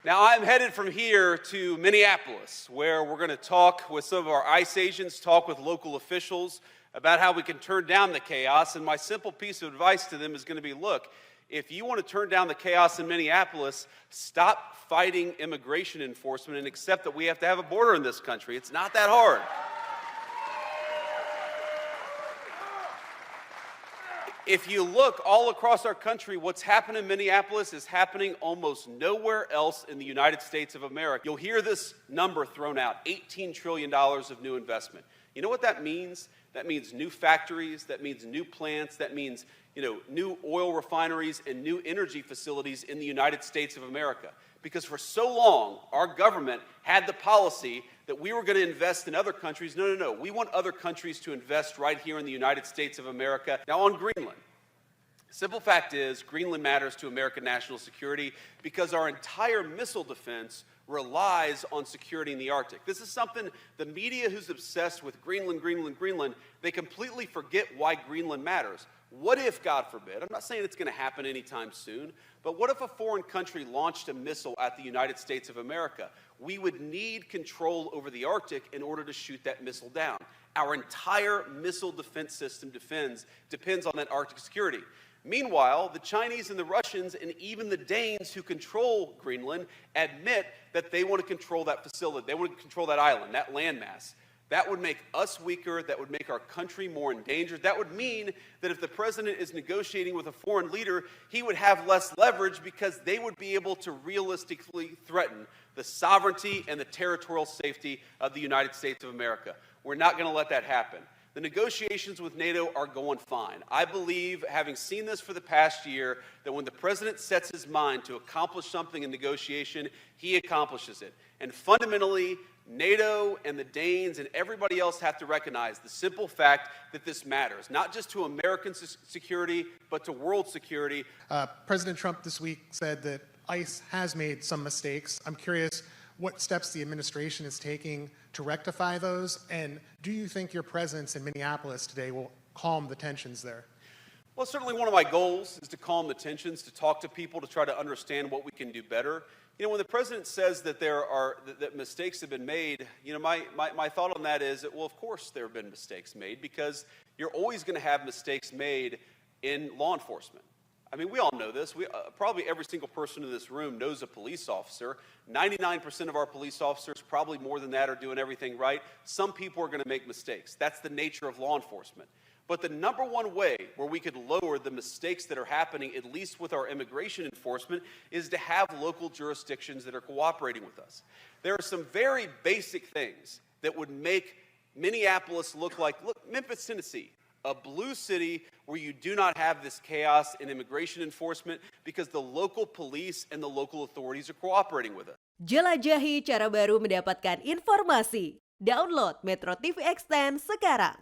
Now, I'm headed from here to Minneapolis, where we're going to talk with some of our ICE agents, talk with local officials about how we can turn down the chaos. And my simple piece of advice to them is going to be, look, if you want to turn down the chaos in Minneapolis, stop fighting immigration enforcement and accept that we have to have a border in this country. It's not that hard. If you look all across our country, what's happened in Minneapolis is happening almost nowhere else in the United States of America. You'll hear this number thrown out, $18 trillion of new investment. You know what that means? That means new factories, that means new plants, that means, new oil refineries and new energy facilities in the United States of America. Because for so long, our government had the policy that we were going to invest in other countries. No. We want other countries to invest right here in the United States of America. Now, on Greenland, simple fact is, Greenland matters to American national security because our entire missile defense relies on security in the Arctic. This is something the media who's obsessed with Greenland, they completely forget why Greenland matters. What if, God forbid, I'm not saying it's going to happen anytime soon, but what if a foreign country launched a missile at the United States of America? We would need control over the Arctic in order to shoot that missile down. Our entire missile defense system depends on that Arctic security. Meanwhile, the Chinese and the Russians and even the Danes who control Greenland admit that they want to control that facility. They want to control that island, that landmass. That would make us weaker. That would make our country more endangered. That would mean that if the president is negotiating with a foreign leader, he would have less leverage because they would be able to realistically threaten the sovereignty and the territorial safety of the United States of America. We're not going to let that happen. The negotiations with NATO are going fine. I believe, having seen this for the past year, that when the president sets his mind to accomplish something in negotiation, he accomplishes it. And fundamentally, NATO and the Danes and everybody else have to recognize the simple fact that this matters, not just to American security, but to world security. President Trump this week said that ICE has made some mistakes. I'm curious what steps the administration is taking to rectify those, and do you think your presence in Minneapolis today will calm the tensions there? Well, certainly one of my goals is to calm the tensions, to talk to people, to try to understand what we can do better. When the president says that that mistakes have been made, my thought on that is that, well, of course there have been mistakes made, because you're always going to have mistakes made in law enforcement. I mean, we all know this. Probably every single person in this room knows a police officer. 99% of our police officers, probably more than that, are doing everything right. Some people are going to make mistakes. That's the nature of law enforcement. But the number one way where we could lower the mistakes that are happening, at least with our immigration enforcement, is to have local jurisdictions that are cooperating with us. There are some very basic things that would make Minneapolis look, Memphis, Tennessee, a blue city where you do not have this chaos in immigration enforcement because the local police and the local authorities are cooperating with us. Jelajahi cara baru mendapatkan informasi. Download MetroTV Extend sekarang.